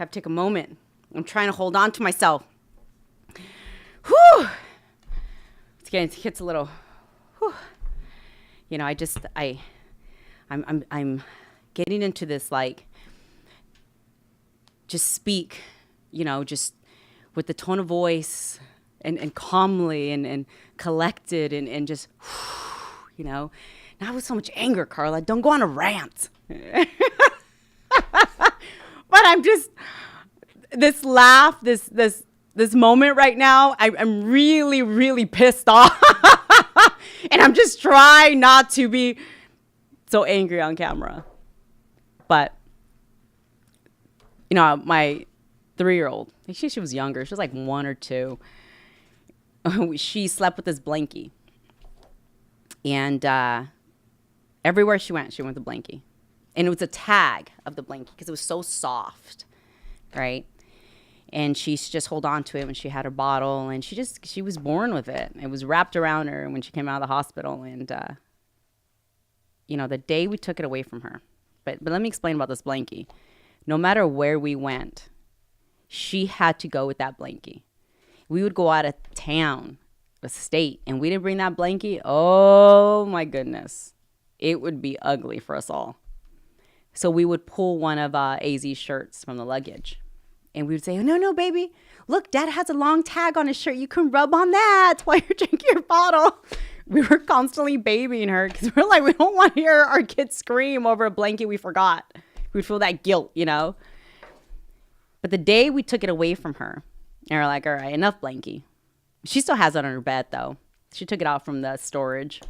have to take a moment. I'm trying to hold on to myself. Whew. It gets a little, whew. You know, I'm getting into this, like, just speak, you know, just with the tone of voice and calmly and collected and just, you know, not with so much anger, Carla. Don't go on a rant. But I'm just, this laugh, this moment right now, I'm really, really pissed off. And I'm just trying not to be so angry on camera. But, you know, my 3-year-old, she was younger. She was like 1 or 2. She slept with this blankie. And everywhere she went with the blankie. And it was a tag of the blankie because it was so soft, right? And she just hold on to it when she had her bottle, and she was born with it. It was wrapped around her when she came out of the hospital. And, you know, the day we took it away from her, but let me explain about this blankie. No matter where we went, she had to go with that blankie. We would go out of town, a state, and we didn't bring that blankie. Oh my goodness. It would be ugly for us all. So we would pull one of AZ's shirts from the luggage. And we would say, no, baby. Look, Dad has a long tag on his shirt. You can rub on that while you're drinking your bottle. We were constantly babying her because we're like, we don't want to hear our kids scream over a blanket we forgot. We'd feel that guilt, you know. But the day we took it away from her, and we're like, all right, enough blankie. She still has it on her bed, though. She took it out from the storage.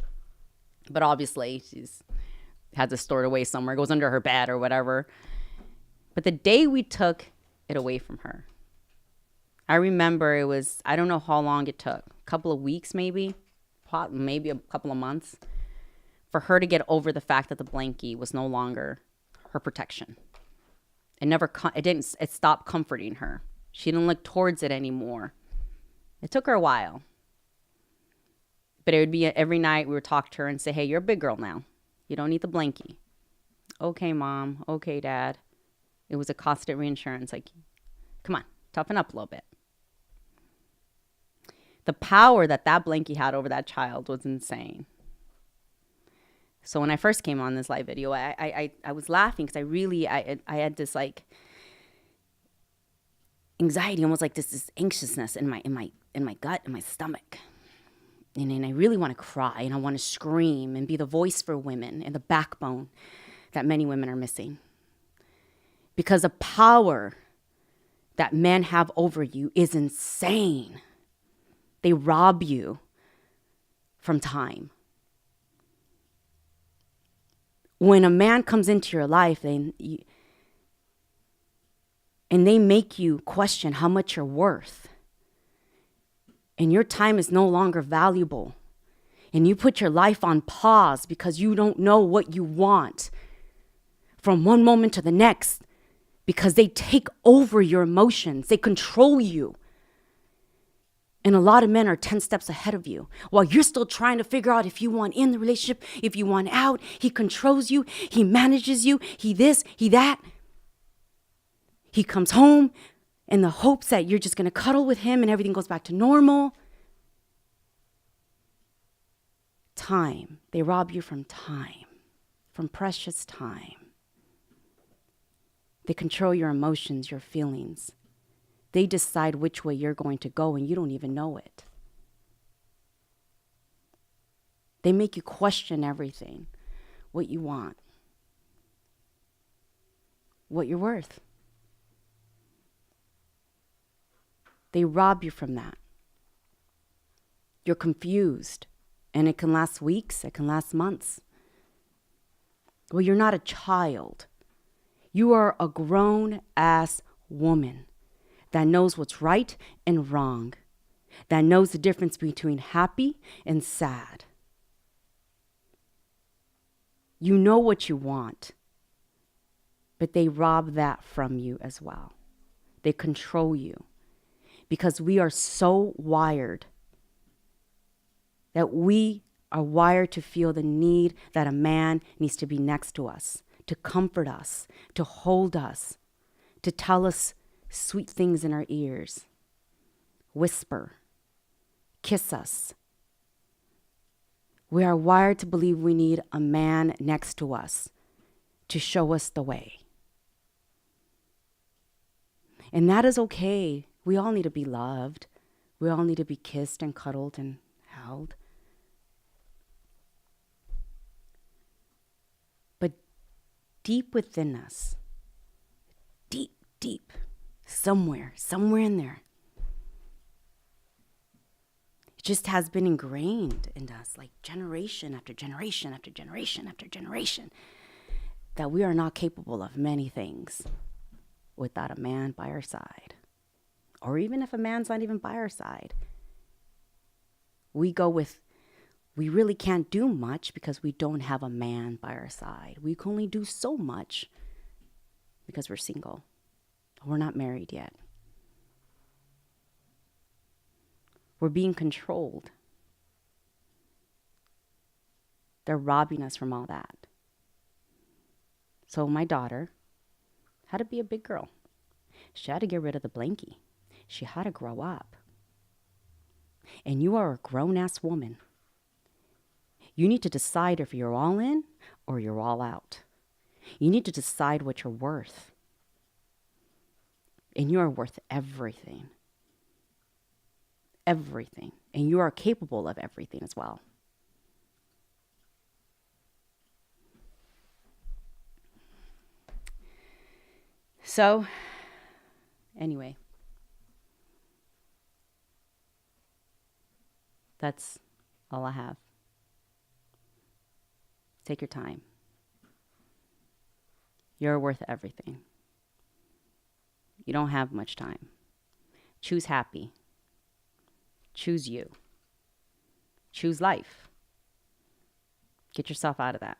But obviously, she's has it stored away somewhere. It goes under her bed or whatever. But the day we took it away from her, I remember it was, I don't know how long it took. A couple of weeks maybe a couple of months for her to get over the fact that the blankie was no longer her protection. It stopped comforting her. She didn't look towards it anymore. It took her a while. But it would be every night we would talk to her and say, hey, you're a big girl now. You don't need the blankie. Okay, Mom. Okay, Dad. It was a constant reinsurance. Like, come on, toughen up a little bit. The power that blankie had over that child was insane. So when I first came on this live video, I was laughing because I had this like anxiety, almost like this anxiousness in my gut, in my stomach. And I really want to cry and I want to scream and be the voice for women and the backbone that many women are missing. Because the power that men have over you is insane. They rob you from time. When a man comes into your life and they make you question how much you're worth, and your time is no longer valuable, and you put your life on pause because you don't know what you want from one moment to the next, because they take over your emotions, they control you. And a lot of men are 10 steps ahead of you while you're still trying to figure out if you want in the relationship, if you want out. He controls you. He manages you. He this, he that. He comes home in the hopes that you're just going to cuddle with him and everything goes back to normal. Time. They rob you from time, from precious time. They control your emotions, your feelings. They decide which way you're going to go and you don't even know it. They make you question everything, what you want, what you're worth. They rob you from that. You're confused, and it can last weeks, it can last months. Well, you're not a child. You are a grown-ass woman that knows what's right and wrong, that knows the difference between happy and sad. You know what you want, but they rob that from you as well. They control you because we are so wired that we are wired to feel the need that a man needs to be next to us, to comfort us, to hold us, to tell us sweet things in our ears, whisper, kiss us. We are wired to believe we need a man next to us to show us the way. And that is okay. We all need to be loved. We all need to be kissed and cuddled and held. But deep within us, deep, somewhere in there, it just has been ingrained in us, like generation after generation after generation after generation, that we are not capable of many things without a man by our side. Or even if a man's not even by our side, we go with, we really can't do much because we don't have a man by our side. We can only do so much because we're single. We're not married yet. We're being controlled. They're robbing us from all that. So my daughter had to be a big girl. She had to get rid of the blankie. She had to grow up. And you are a grown-ass woman. You need to decide if you're all in or you're all out. You need to decide what you're worth. And you are worth everything. Everything. And you are capable of everything as well. So, anyway, that's all I have. Take your time. You're worth everything. You don't have much time. Choose happy. Choose you. Choose life. Get yourself out of that.